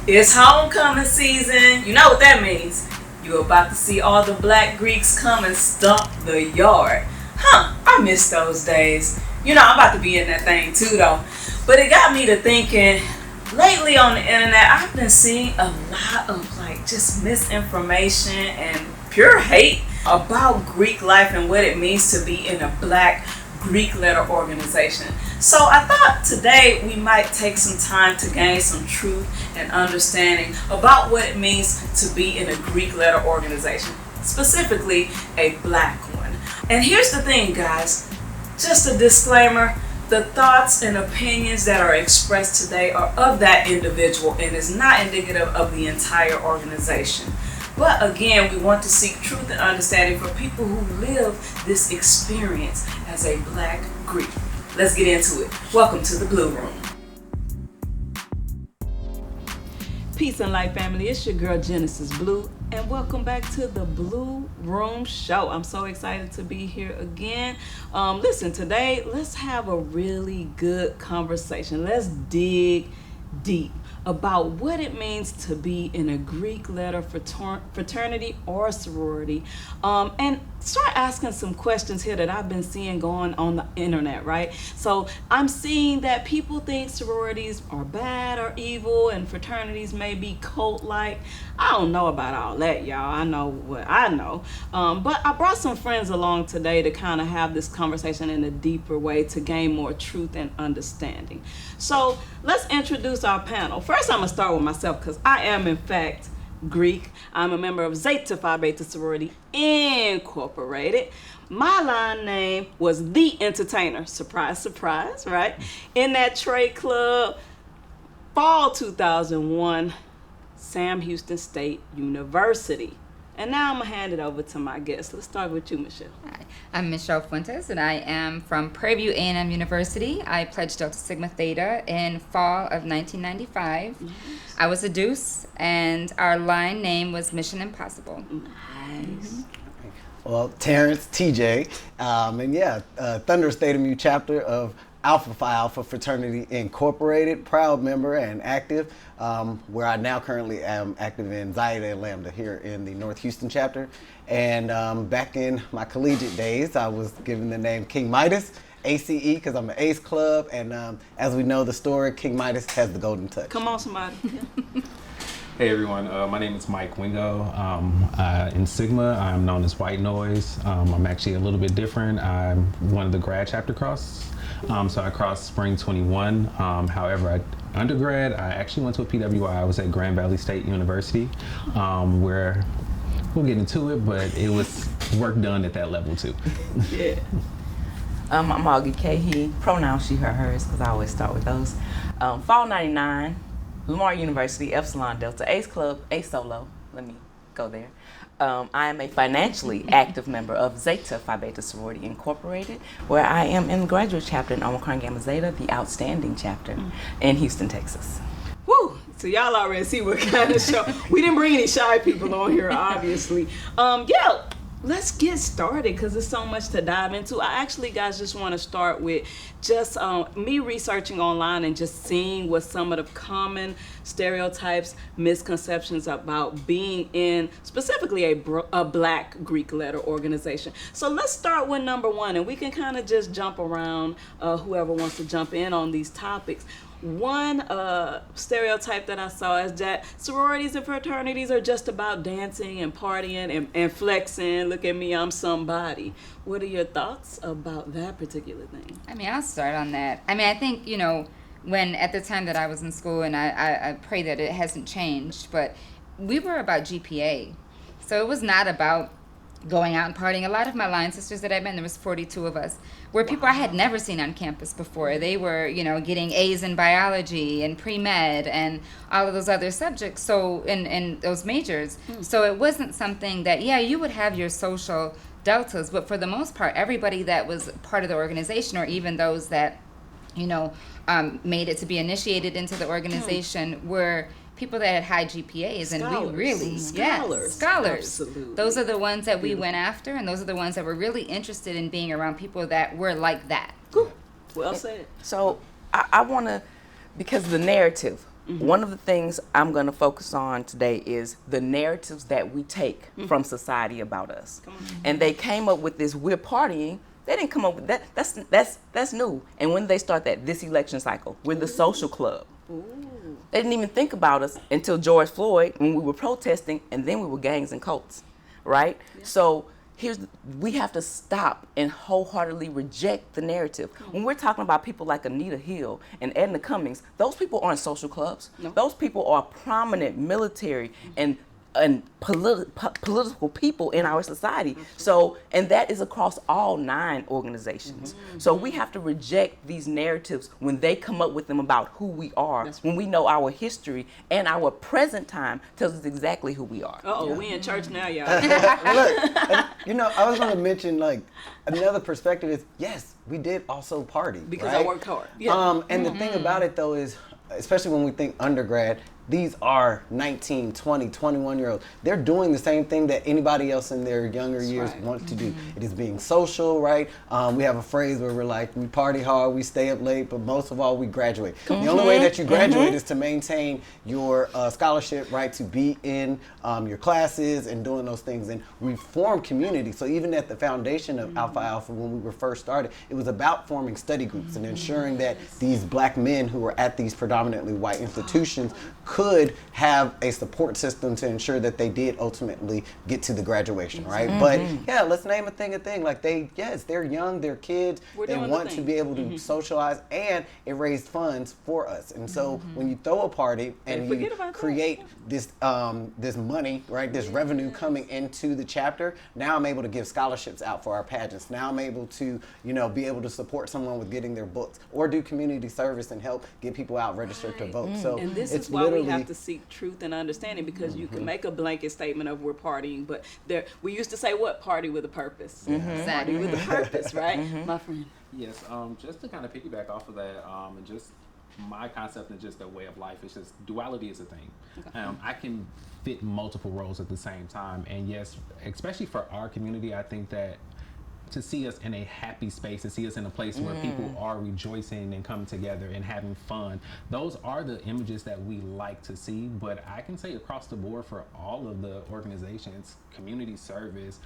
It's homecoming season. You know what that means. You're about to see all the black Greeks come and stomp the yard. I miss those days. I'm about to be in that thing too though. But it got me to thinking, lately on the internet, I've been seeing a lot of just misinformation and pure hate about Greek life and what it means to be in a black Greek letter organization. So I thought today we might take some time to gain some truth and understanding about what it means to be in a Greek letter organization, specifically a black one. And here's the thing, guys, just a disclaimer, the thoughts and opinions that are expressed today are of that individual and is not indicative of the entire organization. But again, we want to seek truth and understanding for people who live this experience as a black Greek. Let's get into it. Welcome to the Blue Room. Peace and light, family. It's your girl Genesis Blue, and welcome back to the Blue Room Show. I'm so excited to be here again. Listen, today let's have a really good conversation. Let's dig deep about what it means to be in a Greek letter fraternity or sorority, and start asking some questions here that I've been seeing going on the internet, right? So I'm seeing that people think sororities are bad or evil and fraternities may be cult-like. I don't know about all that, y'all. I know what I know. But I brought some friends along today to kind of have this conversation in a deeper way to gain more truth and understanding. So let's introduce our panel. First, I'm going to start with myself because I am, in fact, Greek. I'm a member of Zeta Phi Beta Sorority Incorporated. My line name was The Entertainer. Surprise, surprise, right? In that trade club, fall 2001, Sam Houston State University. And now I'm going to hand it over to my guest. Let's start with you, Michelle. Hi, I'm Michelle Fuentes, and I am from Prairie View A&M University. I pledged Delta Sigma Theta in fall of 1995. Nice. I was a deuce, and our line name was Mission Impossible. Nice. Well, Terrence, TJ, Thunder State of Mu chapter of Alpha Phi Alpha Fraternity Incorporated, proud member and active, where I now currently am active in Zeta and Lambda here in the North Houston chapter. And back in my collegiate days, I was given the name King Midas, ACE, because I'm an Ace Club. And as we know the story, King Midas has the golden touch. Come on, somebody. Hey everyone, my name is Mike Wingo. In Sigma, I'm known as White Noise. I'm actually a little bit different. I'm one of the grad chapter crosses. So I crossed Spring 21. However, undergrad, I actually went to a PWI. I was at Grand Valley State University, where we'll get into it, but it was work done at that level too. Yeah. I'm Augie K. He, pronouns she, her, hers, because I always start with those. Fall 99, Lamar University, Epsilon Delta, Ace Club, Ace Solo. Let me go there. I am a financially active member of Zeta Phi Beta Sorority Incorporated, where I am in the graduate chapter in Omicron Gamma Zeta, the outstanding chapter in Houston, Texas. Woo! So y'all already see what kind of show. We didn't bring any shy people on here, obviously. Let's get started because there's so much to dive into. I actually, guys, just want to start with just me researching online and just seeing what some of the common stereotypes, misconceptions about being in specifically a black Greek letter organization. So let's start with number one, and we can kind of just jump around, whoever wants to jump in on these topics. One stereotype that I saw is that sororities and fraternities are just about dancing and partying and flexing. Look at me, I'm somebody. What are your thoughts about that particular thing? I mean, I'll start on that. I mean, I think, when at the time that I was in school, and I pray that it hasn't changed, but we were about GPA. So it was not about going out and partying. A lot of my line sisters that I met, there was 42 of us, were people I had never seen on campus before. They were, getting A's in biology and pre-med and all of those other subjects, so in those majors. So it wasn't something that, you would have your social deltas, but for the most part, everybody that was part of the organization, or even those that, made it to be initiated into the organization, were people that had high GPAs, and we really, scholars. Absolutely. Those are the ones that we went after, and those are the ones that were really interested in being around people that were like that. Well said. So I want to, because the narrative one of the things I'm going to focus on today is the narratives that we take from society about us. And they came up with this, we're partying. They didn't come up with that. That's new. And when they start this election cycle, we're the social club. They didn't even think about us until George Floyd, when we were protesting, and then we were gangs and cults, right? So we have to stop and wholeheartedly reject the narrative. When we're talking about people like Anita Hill and Edna Cummings, those people aren't social clubs. No. Those people are prominent military and political people in our society. So, and that is across all 9 organizations. So we have to reject these narratives when they come up with them about who we are, when we know our history and our present time tells us exactly who we are. We in church now, y'all. Look, you know, I was going to mention, like, another perspective is, yes, we did also party. Because right? I worked hard. Yeah. And the thing about it, though, is, especially when we think undergrad, these are 19, 20, 21-year-olds. They're doing the same thing that anybody else in their younger years wants to do. It is being social, right? We have a phrase where we're like, we party hard, we stay up late, but most of all, we graduate. The only way that you graduate is to maintain your scholarship, right? To be in your classes and doing those things. And we form community. So even at the foundation of Alpha Alpha, when we were first started, it was about forming study groups and ensuring that these black men who were at these predominantly white institutions could have a support system to ensure that they did ultimately get to the graduation, right? But yeah, let's name a thing. Like they're young, they're kids, they want to be able to socialize, and it raised funds for us. And so when you throw a party and you create this this money, right, this revenue coming into the chapter, now I'm able to give scholarships out for our pageants. Now I'm able to, you know, be able to support someone with getting their books or do community service and help get people out registered to vote. So and this it's is why literally we have to seek truth and understanding, because you can make a blanket statement of we're partying, but we used to say what? Party with a purpose. Party with a purpose, right? My friend. Yes, just to kind of piggyback off of that, and just my concept and just a way of life, it's just duality is a thing. I can fit multiple roles at the same time, and yes, especially for our community, I think that to see us in a happy space, to see us in a place where people are rejoicing and coming together and having fun, those are the images that we like to see. But I can say across the board for all of the organizations, community service,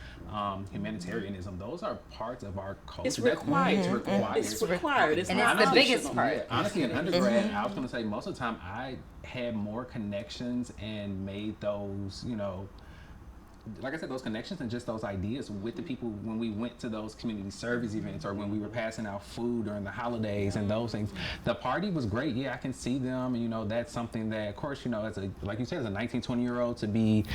humanitarianism, those are parts of our culture. It's required. It's required. It's and not it's the optional. biggest part. Yeah, honestly, in undergrad, I was going to say most of the time I had more connections and made those, you know, like I said, those connections and just those ideas with the people when we went to those community service events or when we were passing out food during the holidays and those things. The party was great. Yeah, I can see them. And, you know, that's something that, of course, you know, as a, like you said, as a 19, 20-year-old to be,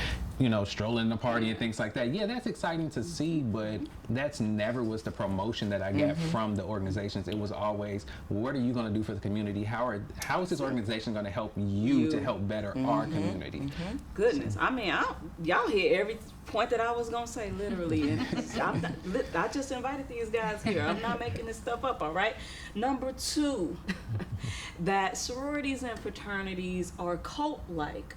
you know, strolling the party and things like that. Yeah, that's exciting to see, but that's never was the promotion that I got from the organizations. It was always, what are you going to do for the community? How is this organization going to help you to help better our community? Goodness, I mean, y'all hear every point that I was gonna say, literally, and I just invited these guys here. I'm not making this stuff up, all right? Number 2, that sororities and fraternities are cult-like,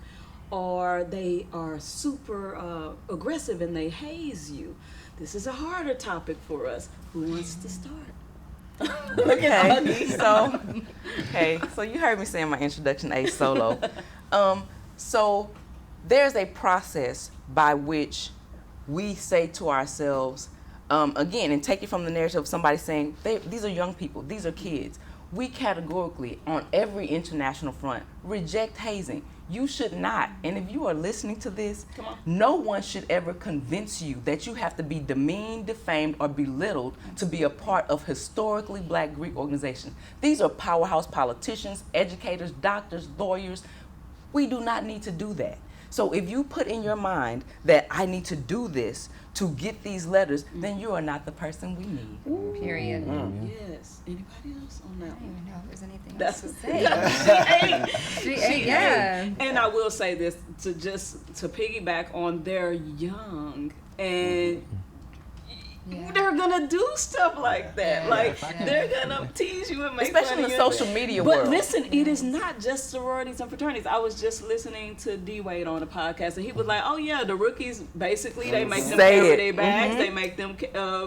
or they are super aggressive and they haze you. This is a harder topic for us. Who wants to start? So you heard me say in my introduction, A solo. So there's a process by which we say to ourselves, again, and take it from the narrative of somebody saying, these are young people, these are kids. We categorically, on every international front, reject hazing. You should not. And if you are listening to this, no one should ever convince you that you have to be demeaned, defamed, or belittled to be a part of historically black Greek organizations. These are powerhouse politicians, educators, doctors, lawyers. We do not need to do that. So if you put in your mind that I need to do this to get these letters, then you are not the person we need. Ooh. Period. Yes. Anybody else on that I don't one? even know if there's anything That's else to say. She ate. Yeah. And I will say this to piggyback on they're young, and Yeah. they're gonna do stuff like that. Yeah. Like Yeah. they're gonna tease you and make Especially fun in of the you. social media But world. listen, it is not just sororities and fraternities. I was just listening to D Wade on a podcast, and he was like, "Oh yeah, the rookies basically they make them Say carry it. their bags, they make them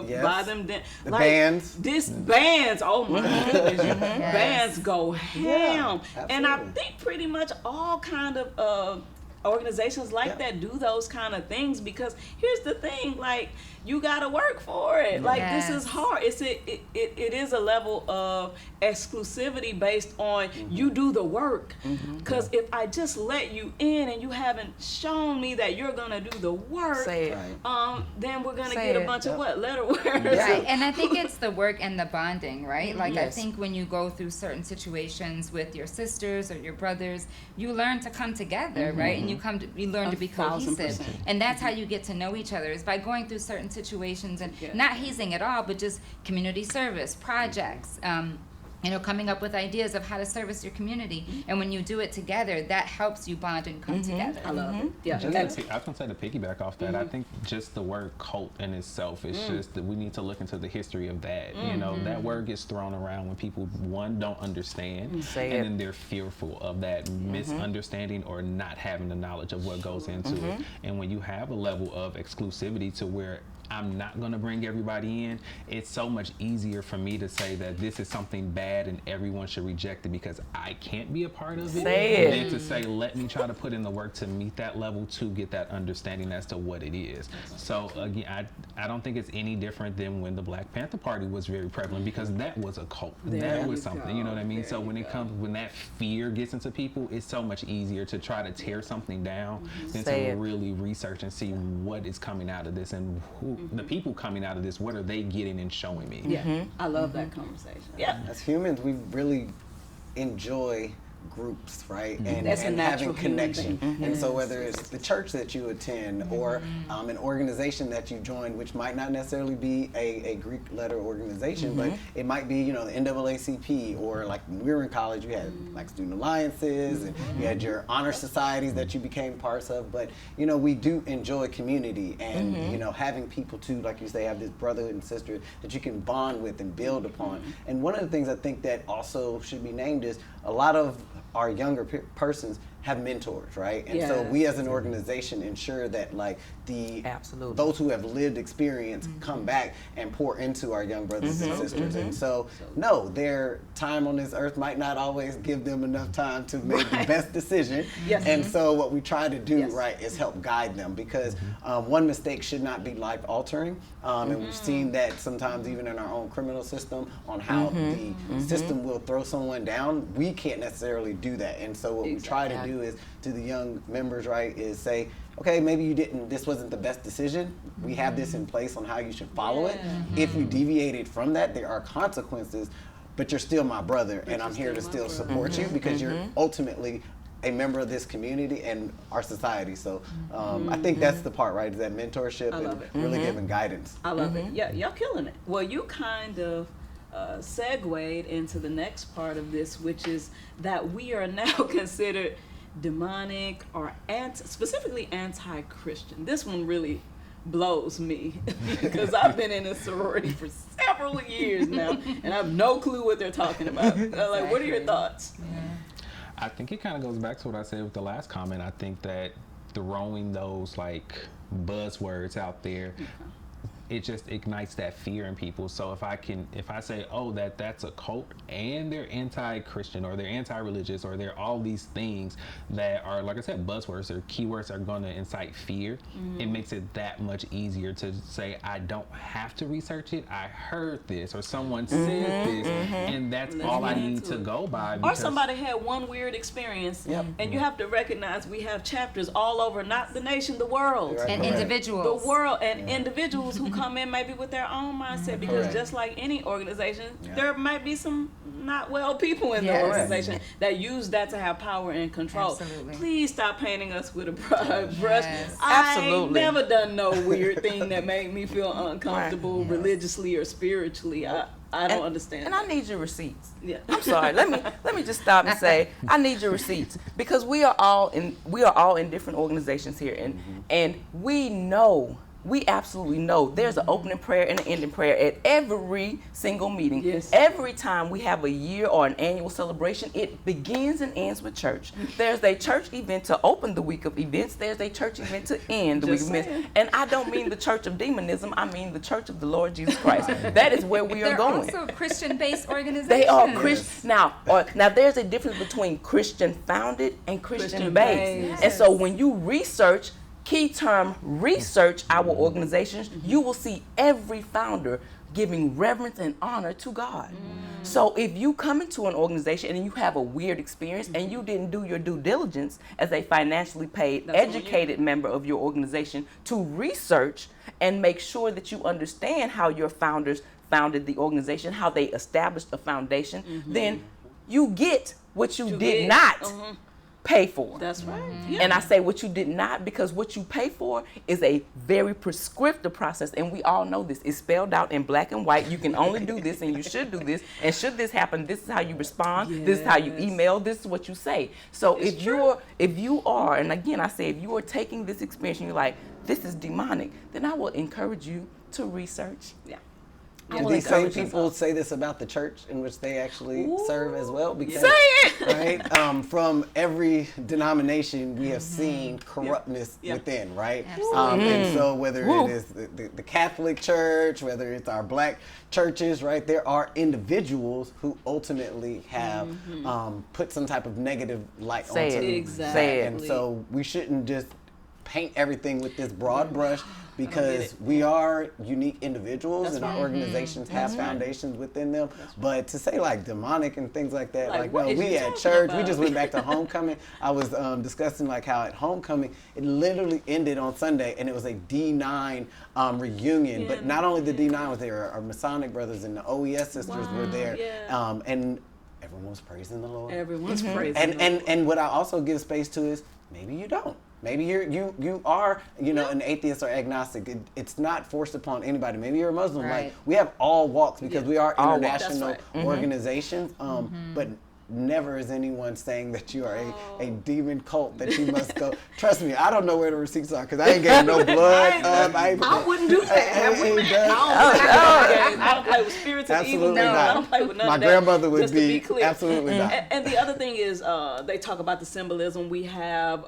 Yes. buy them The like, bands. This bands, oh my goodness, bands go ham, and I absolutely. think pretty much all kind of organizations like that do those kind of things, because here's the thing, like you gotta work for it. Like this is Yes. hard. It is a level of exclusivity based on you do the work. Because if I just let you in and you haven't shown me that you're gonna do the work, Say it. Right. then we're gonna Say get a it. bunch of what, letterwares. Right, and I think it's the work and the bonding, right? Like I Yes. think when you go through certain situations with your sisters or your brothers, you learn to come together, right? And you learn to be 1,000%. cohesive, and that's how you get to know each other, is by going through certain situations and Yeah. not hazing at all, but just community service projects. Coming up with ideas of how to service your community, and when you do it together, that helps you bond and come together. I love it. Yeah. Just that's- I was gonna say, to piggyback off that, I think just the word cult in itself is just that we need to look into the history of that. You know, that word gets thrown around when people, one, don't understand, Say and it. then they're fearful of that misunderstanding or not having the knowledge of what goes into it. And when you have a level of exclusivity to where I'm not going to bring everybody in, it's so much easier for me to say that this is something bad and everyone should reject it because I can't be a part of it, Say it. than to say, let me try to put in the work to meet that level to get that understanding as to what it is. So again, I don't think it's any different than when the Black Panther Party was very prevalent, because that was a cult. There That you was something, you know what I mean? go. So There when you it comes, when that fear gets into people, it's so much easier to try to tear something down than Say to it. really research and see what is coming out of this, and who the people coming out of this, what are they getting and showing me. Yeah, I love that conversation. Yeah. As humans, we really enjoy groups, right? And, That's a and natural having human connection. thing. And so whether it's the church that you attend or an organization that you join, which might not necessarily be a Greek letter organization, but it might be, the NAACP, or like when we were in college, you had like student alliances and you had your honor societies that you became parts of. But, we do enjoy community and, having people to, like you say, have this brother and sister that you can bond with and build upon. And one of the things I think that also should be named is a lot of our younger persons have mentors, right? And so we as an organization ensure that like Absolutely. those who have lived experience come back and pour into our young brothers and sisters. And so no, their time on this earth might not always give them enough time to make the best decision. Yes. And so what we try to do, Yes. right, is help guide them, because one mistake should not be life altering. And we've seen that sometimes even in our own criminal system on how the system will throw someone down. We can't necessarily do that. And so what we try to do is to the young members, right, is say, okay, maybe this wasn't the best decision. We have this in place on how you should follow it. If you deviated from that, there are consequences, but you're still my brother, and I'm here to still support you because you're ultimately a member of this community and our society. So I think that's the part, right, is that mentorship and love it. really giving guidance. I love it. Yeah, y'all killing it. Well, you kind of segued into the next part of this, which is that we are now considered demonic or specifically anti-Christian. This one really blows me because I've been in a sorority for several years now, and I have no clue what they're talking about. Like, what are your thoughts? I think it kind of goes back to what I said with the last comment. I think that throwing those like buzzwords out there, it just ignites that fear in people. So if I say, oh, that's a cult and they're anti-Christian or they're anti-religious or they're all these things that are, like I said, buzzwords or keywords that are going to incite fear, it makes it that much easier to say, I don't have to research it. I heard this or someone said this, and that's all I need to go by. Or somebody had one weird experience, and you have to recognize we have chapters all over, not the nation, the world. Right. And Correct. individuals. The world and individuals who come in maybe with their own mindset, because Correct. just like any organization, there might be some not well people in the Yes. organization that use that to have power and control. Absolutely. Please stop painting us with a broad brush. Yes. I ain't Absolutely. never done no weird thing that made me feel uncomfortable religiously or spiritually. I don't understand. And I need your receipts. Yeah. I'm sorry. Let me just stop and say I need your receipts, because we are all in different organizations here, and we know we absolutely know there's an opening prayer and an ending prayer at every single meeting. Yes. Every time we have a year or an annual celebration, it begins and ends with church. There's a church event to open the week of events. There's a church event to end the week of events. And I don't mean the church of demonism. I mean the church of the Lord Jesus Christ. That is where we are going. They're also Christian-based organizations. They are Christian. Now there's a difference between Christian founded and Christian based. Yes. And so when you research, key term research our organizations, you will see every founder giving reverence and honor to God. So if you come into an organization and you have a weird experience and you didn't do your due diligence as a financially paid, educated member of your organization to research and make sure that you understand how your founders founded the organization, how they established a foundation, then you get what you did not pay for. That's right. And I say what you did not because what you pay for is a very prescriptive process, and we all know this. It's spelled out in black and white. You can only do this and you should do this, and should this happen, this is how you respond, this is how you email, this is what you say. So if you are, and again I say, if you are taking this experience and you're like, this is demonic, then I will encourage you to research. Yeah. Do these same people say this about the church in which they actually serve as well? Because, right, from every denomination, we have seen corruptness within, right? And so whether it is the Catholic Church, whether it's our black churches, right, there are individuals who ultimately have put some type of negative light onto it. Exactly. And so we shouldn't just paint everything with this broad brush, because we are unique individuals and our organizations have foundations within them. But to say like demonic and things like that, like no, we at church, we just went back to homecoming. I was discussing like how at homecoming, it literally ended on Sunday and it was a D9 reunion. But not only the D9 was there, our Masonic brothers and the OES sisters were there. And everyone was praising the Lord. Everyone's praising and what I also give space to is maybe you don't. Maybe you are an atheist or agnostic. It's not forced upon anybody. Maybe you're a Muslim. Right. Like we have all walks because we are All international organizations. But never is anyone saying that you are a demon cult that you must go. Trust me, I don't know where the receipts are because I ain't getting no blood. I wouldn't do that. I don't play with spirits and evil. Absolutely not. I don't play with none My of that. grandmother would just to be clear. absolutely not. And the other thing is, they talk about the symbolism. We have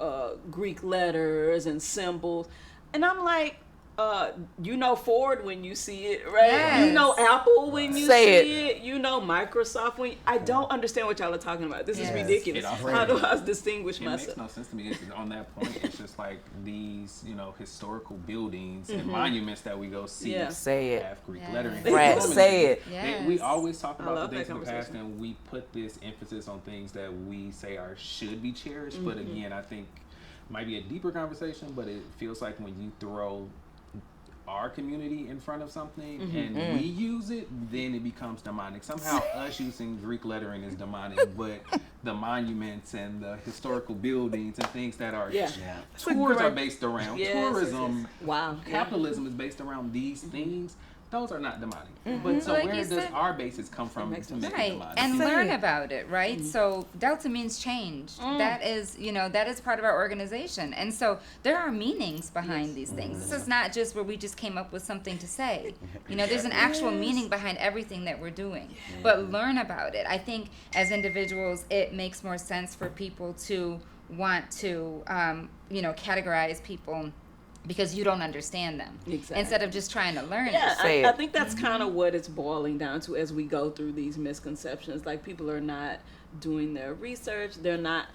Greek letters and symbols, and I'm like, Ford when you see it, right? Yes. You know Apple when you Say see it. You know Microsoft when I don't understand what y'all are talking about. This is ridiculous. How do I distinguish It myself? makes no sense to me. It's on that point, it's just like these, historical buildings and monuments that we go see Say it. have Greek lettering. Frat, say it. We always talk I about love the things that in the past, conversation. and we put this emphasis on things that we say should be cherished. But again, I think it might be a deeper conversation, but it feels like when you throw our community in front of something and we use it, then it becomes demonic. Somehow us using Greek lettering is demonic, but the monuments and the historical buildings and things that are tours are based around tourism. Wow. Capitalism is based around these things. Those are not demonic. But so Like where you does said- our basis come from to make it Right, demonic? and learn about it, right? So Delta means change. That is, that is part of our organization, and so there are meanings behind these things. This is not just where we just came up with something to say. There's an actual meaning behind everything that we're doing. But learn about it. I think as individuals, it makes more sense for people to want to, categorize people because you don't understand them. Exactly. Instead of just trying to learn Yeah, it. I think that's kind of what it's boiling down to as we go through these misconceptions. Like people are not doing their research. They're not.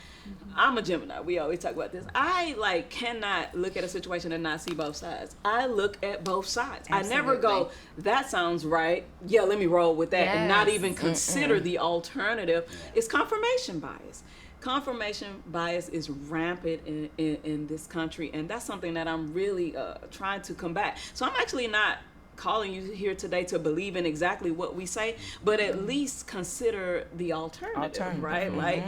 I'm a Gemini. We always talk about this. I cannot look at a situation and not see both sides. I look at both sides. I never go, that sounds right. Yeah, let me roll with that, and not even consider the alternative. It's confirmation bias. Confirmation bias is rampant in this country, and that's something that I'm really trying to combat. So I'm actually not calling you here today to believe in exactly what we say, but at least consider the alternative. Right? Like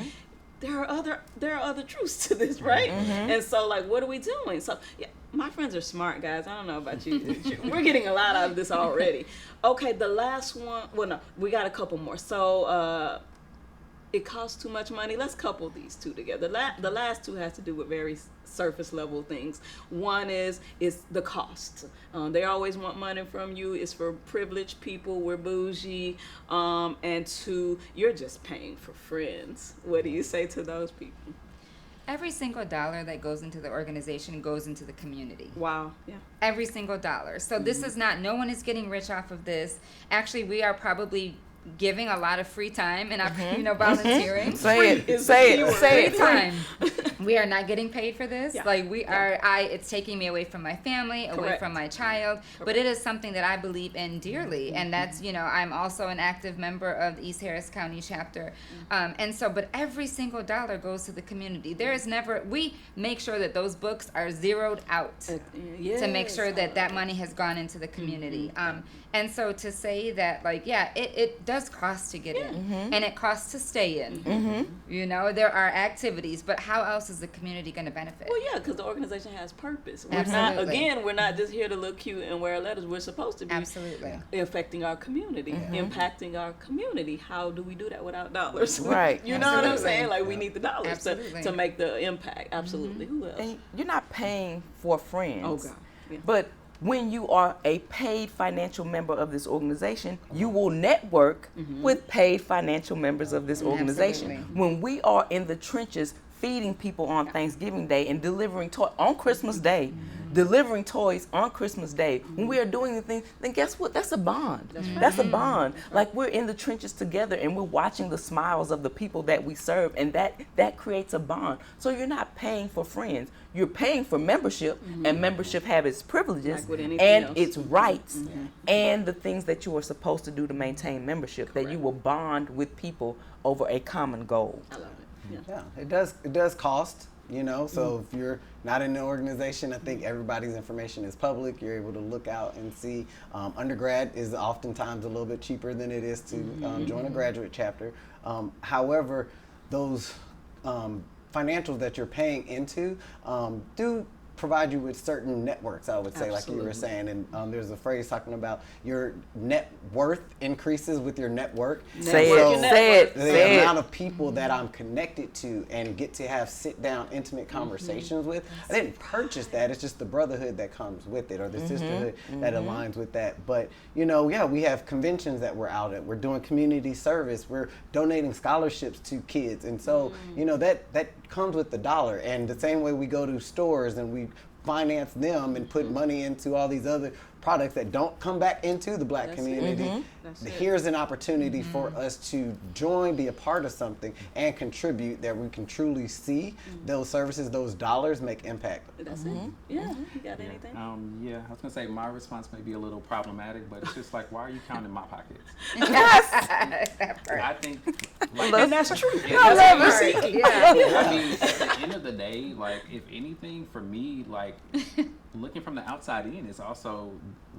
there are other truths to this, right? And so what are we doing? So my friends are smart, guys. I don't know about you. We're getting a lot out of this already. Okay, the last one. Well, no, we got a couple more. So it costs too much money. Let's couple these two together. The last two has to do with very surface level things. One is the cost. They always want money from you. It's for privileged people. We're bougie. And two, you're just paying for friends. What do you say to those people? Every single dollar that goes into the organization goes into the community. Wow. Yeah. Every single dollar. So this is not, no one is getting rich off of this. Actually, we are probably giving a lot of free time and volunteering. Say it. Free time. We are not getting paid for this. Yeah. Like it's taking me away from my family, away Correct. from my child. But it is something that I believe in dearly, and that's I'm also an active member of the East Harris County chapter, but every single dollar goes to the community. There is never, we make sure that those books are zeroed out to make sure that money has gone into the community. And so to say that it does cost to get in, and it costs to stay in. There are activities, but how else is the community going to benefit? Well, yeah, because the organization has purpose. Absolutely. We're not just here to look cute and wear letters. We're supposed to be affecting our community, impacting our community. How do we do that without dollars? Right. You know what I'm saying? Like, we need the dollars to make the impact. Absolutely. Who else? And you're not paying for friends. Oh, God. Yeah. But when you are a paid financial member of this organization, you will network with paid financial members of this organization. Absolutely. When we are in the trenches feeding people on Thanksgiving Day and delivering toys on Christmas Day, delivering toys on Christmas Day, when we are doing the thing, then guess what? That's a bond. That's a bond. Like, we're in the trenches together and we're watching the smiles of the people that we serve, and that creates a bond. So you're not paying for friends. You're paying for membership, and membership have its privileges Like with anything and else. its rights and the things that you are supposed to do to maintain membership, that you will bond with people over a common goal. I love it. Yeah. Yeah, it does cost, so if you're not in the organization, I think everybody's information is public. You're able to look out and see. Undergrad is oftentimes a little bit cheaper than it is to join a graduate chapter. However, those financials that you're paying into do provide you with certain networks, I would say, like you were saying. And there's a phrase talking about your net worth increases with your network. Say it. The amount of people that I'm connected to and get to have sit down intimate conversations with, I didn't purchase that. It's just the brotherhood that comes with it, or the sisterhood that aligns with that. But we have conventions that we're out at. We're doing community service. We're donating scholarships to kids, and so that comes with the dollar. And the same way we go to stores and we finance them and put money into all these other products that don't come back into the Black community. Here's an opportunity for us to join, be a part of something, and contribute, that we can truly see those services, those dollars make impact. That's it. Yeah. You got anything? I was gonna say my response may be a little problematic, but it's just like, why are you counting my pockets? I think, And that's true. I love it. I mean, at the end of the day, like, if anything, for me, like, looking from the outside in, it's also,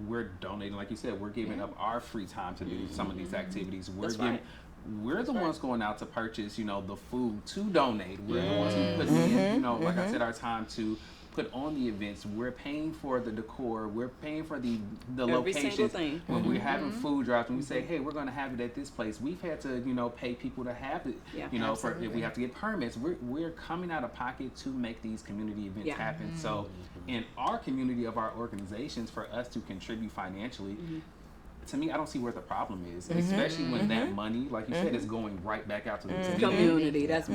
we're donating, like you said, we're giving up our free time to do some of these activities. We're the ones going out to purchase, the food to donate. We're the ones who put in, like I said, our time to put on the events. We're paying for the decor. We're paying for the Every single locations. thing. When we're having food drops and we say, hey, we're going to have it at this place, we've had to, pay people to have it. For if we have to get permits. We're coming out of pocket to make these community events happen. So in our community of our organizations, for us to contribute financially, to me, I don't see where the problem is, especially when that money, like you said, is going right back out to the Community. That's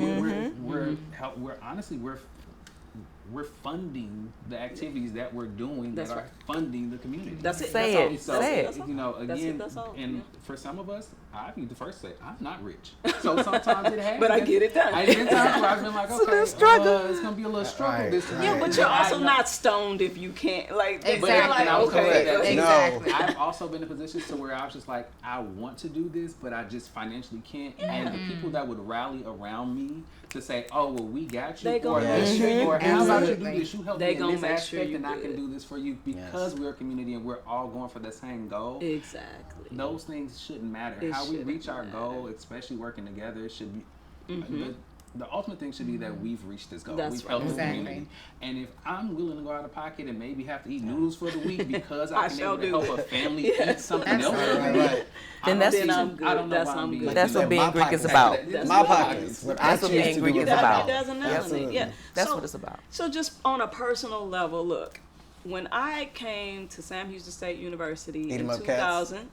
we're funding the activities that we're doing that are funding the community. That's it. Say That's it. all. Say That's it. all. Again, That's all. and for some of us, I be the first to say, I'm not rich. So sometimes it happens. But I get it done. I've been times where I've been like, okay, it's going to be a little struggle this time. Yeah, but you're also not stoned if you can't. Like, Exactly. they're like, okay. Exactly. I've also been in positions to where I was just like, I want to do this, but I just financially can't. And the people that would rally around me to say, oh, well, we got you. They gonna or make sure you or how about you do Absolutely. this? You help They me in gonna this make aspect, sure you and I can good. do this for you because we're a community and we're all going for the same goal. Exactly. Those things shouldn't matter. It How we shouldn't reach our matter. goal, especially working together, it should be. the ultimate thing should be that we've reached this goal. That's We've right. helped the Exactly. community. And if I'm willing to go out of pocket and maybe have to eat noodles for the week because I can sure able to do. help a family eat something else for the Absolutely. week, Right. Then that's Then I'm good. I don't know That's why I'm I'm being good. That's what My being Greek is pockets. about. That's My what- pockets. What I That's what choose being to Greek do is with my about. It doesn't matter. Absolutely. Yeah. That's So- what it's about. So just on a personal level, look, when I came to Sam Houston State University Eat in 'em up, cats. 2000,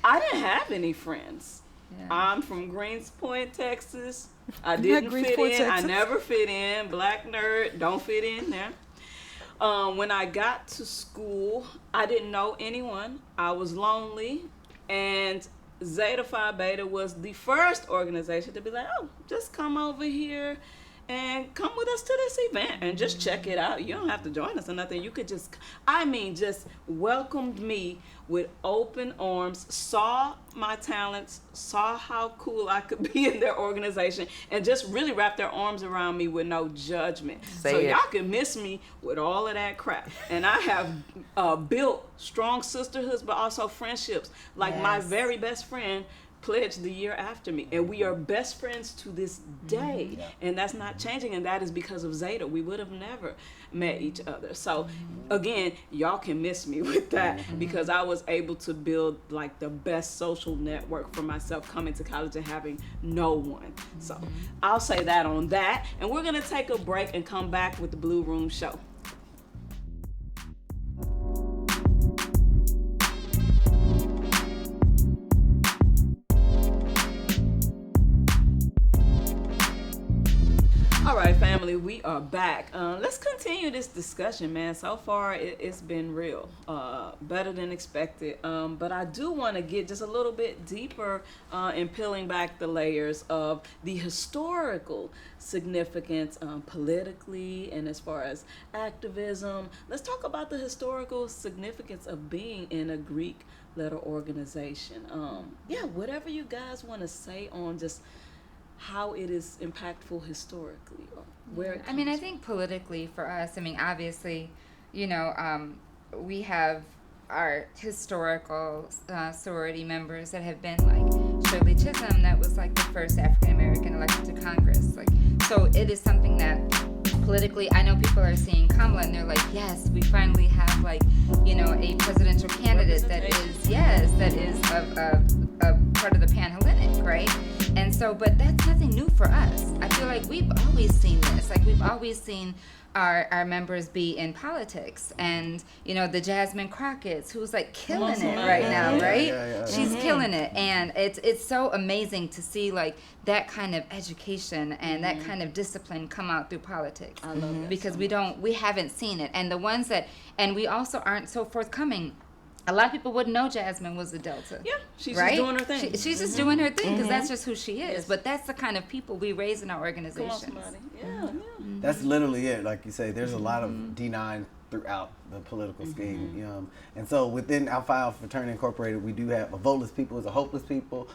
I didn't have any friends. Yeah. I'm from Greenspoint, Texas. I didn't fit Greenspoint, in. I Texas? never fit in. Black nerd, don't fit in there. When I got to school, I didn't know anyone. I was lonely, and Zeta Phi Beta was the first organization to be like, oh, just come over here and come with us to this event and just check it out. You don't have to join us or nothing. You could just welcomed me with open arms, saw my talents, saw how cool I could be in their organization, and just really wrapped their arms around me with no judgment. Say So it. y'all can miss me with all of that crap. And I have built strong sisterhoods, but also friendships. Like my Yes. very best friend pledged the year after me, and we are best friends to this day. And that's not changing, and that is because of Zeta. We would have never met each other. So again, y'all can miss me with that because I was able to build like the best social network for myself coming to college and having no one. So I'll say that on that, and we're gonna take a break and come back with the Blue Room Show. All right, family, we are back. Let's continue this discussion, man. So far, it's been real, better than expected. But I do want to get just a little bit deeper in peeling back the layers of the historical significance politically and as far as activism. Let's talk about the historical significance of being in a Greek letter organization. Yeah, whatever you guys want to say on just how it is impactful historically or where it I mean, I comes think politically for us, I mean, obviously, you know, we have our historical sorority members that have been like Shirley Chisholm, that was like the first African American elected to Congress. Like, so it is something that politically, I know people are seeing Kamala and they're like, yes, we finally have like, you know, a presidential candidate that is, yes, that is a part of the Pan-Hellenic, right? And so, but that's nothing new for us. I feel like we've always seen this. Like we've always seen our members be in politics, and you know the Jasmine Crockett's, who's like killing it right now, right? Yeah. She's killing it, and it's so amazing to see like that kind of education and that kind of discipline come out through politics. I love that because so we haven't seen it, and the ones that, and we also aren't so forthcoming. A lot of people wouldn't know Jasmine was a Delta. Yeah, she's right? just doing her thing. She's just doing her thing because that's just who she is. Yes. But that's the kind of people we raise in our Come on, organizations. somebody. Yeah. That's literally it. Like you say, there's a lot of D9 throughout the political scheme. And so within Alpha Alpha Fraternity Incorporated, we do have a voteless people as a hopeless people,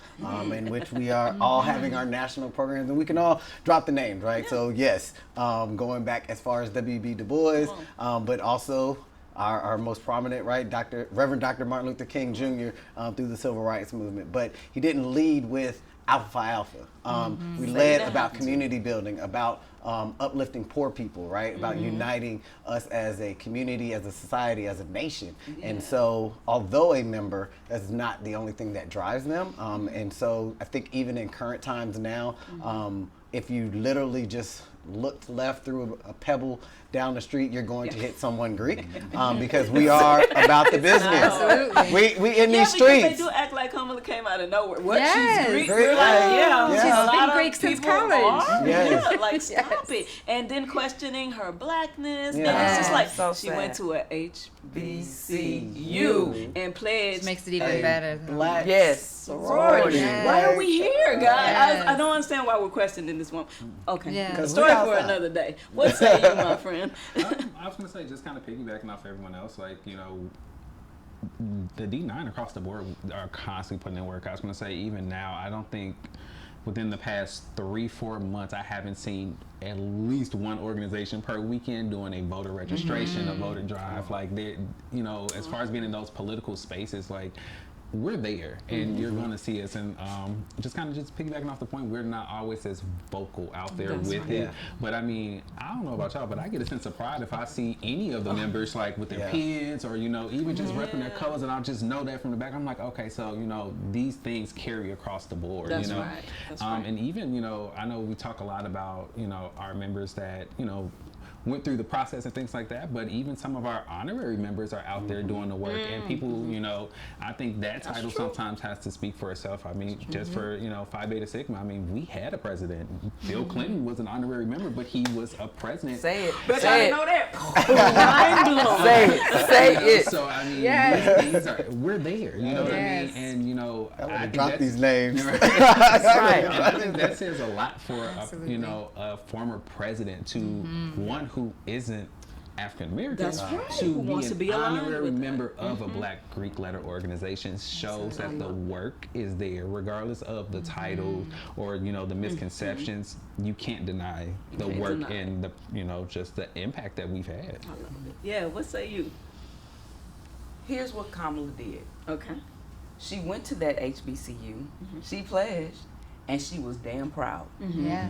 in which we are all having our national programs, and we can all drop the names, right? So yes, going back as far as W.B. Du Bois, but also our most prominent, right, Reverend Dr. Martin Luther King Jr. Through the Civil Rights Movement. But he didn't lead with Alpha Phi Alpha. We led about community building, about uplifting poor people, right? About uniting us as a community, as a society, as a nation. And so, although a member, that's not the only thing that drives them. And so, I think even in current times now, if you literally just looked left through a pebble down the street, you're going to hit someone Greek, because we are about the business. Absolutely. We in these Because they streets. do act like Kamala came out of nowhere. What? Yes. She's Greek? Greek, We're like, like, yeah. yeah. She's A been lot of Greek since people college. are. Yes. Yeah, like stop it. And then questioning her blackness. And Yeah. it's just like So she sad. went to a HBCU and pledged Which makes it even a better. black Yes. sorority. Yes. Why are we here, guys? Yes. I don't understand why we're questioning this one. Okay. Yeah. 'Cause Story we for outside. another day. What say you, my friend? I was gonna say, just kind of piggybacking off everyone else, like, you know, the D9 across the board are constantly putting in work. I was gonna say, even now, I don't think within the past 3-4 months, I haven't seen at least one organization per weekend doing a voter registration, a voter drive. Like, they, you know, as far as being in those political spaces, like, we're there, and you're going to see us. And just kind of just piggybacking off the point, we're not always as vocal out there with it. Yeah. But I mean, I don't know about y'all, but I get a sense of pride if I see any of the members like with their pins or even just repping their colors, and I'll just know that from the back. I'm like, okay, so these things carry across the board. That's right. That's right. And even I know we talk a lot about our members that went through the process and things like that, but even some of our honorary members are out there doing the work, and people, I think that title sometimes has to speak for itself. I mean, just for, Phi Beta Sigma, I mean, we had a president. Bill Clinton was an honorary member, but he was a president. Say it. But Say I it. didn't know that. Mind blown. Say it. Say it. So, I mean, Yes. these things we're there, you know what I mean? And, I think drop these names. That's right. And I think that says a lot for Absolutely. a former president to one who isn't African American That's right. to Who be wants to an be aligned honorary with that. member of a Black Greek letter organization shows that the work is there, regardless of the title or the misconceptions. You can't deny the can't work deny and the just the impact that we've had. I love it. Yeah, what say you? Here's what Kamala did. Okay. She went to that HBCU. She pledged, and she was damn proud. Yeah.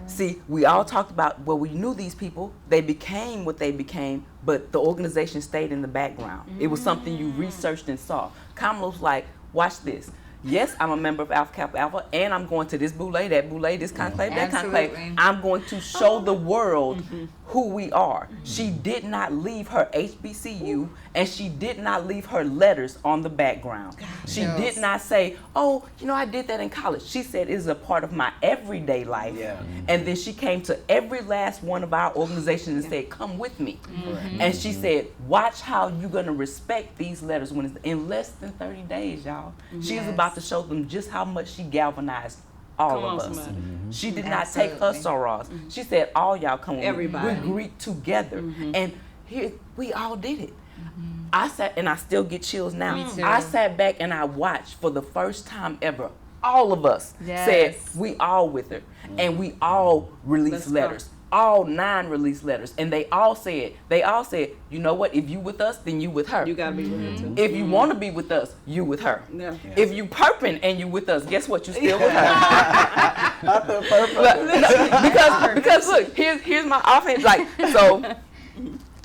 See, we all talked about, well, we knew these people, they became what they became, but the organization stayed in the background. It was something you researched and saw. Kamala was like, watch this. Yes, I'm a member of Alpha Kappa Alpha, and I'm going to this boule, that boule, this conclave, that conclave. Absolutely. I'm going to show the world who we are. She did not leave her HBCU, and she did not leave her letters on the background. She Yes. did not say, oh, I did that in college. She said, it is a part of my everyday life. Yeah. And then she came to every last one of our organizations and said, come with me. And she said, watch how you're going to respect these letters when it's in less than 30 days, y'all. She's Yes. about to show them just how much she galvanized all Come of on, us. somebody. She did not take her Absolutely. sorors. She said, all y'all come with Everybody. me. We're Greek together. And here, we all did it. I sat, and I still get chills now. Me too. I sat back and I watched for the first time ever. All of us Yes. said, we all with her. And we all released Let's go. letters. All 9 released letters. And they all said, you know what? If you with us, then you with her. You gotta be with her too. If you want to be with us, you with her. Yeah. If you perping and you with us, guess what? You still with her. Not the purpose. because look, here's my offense. Like, so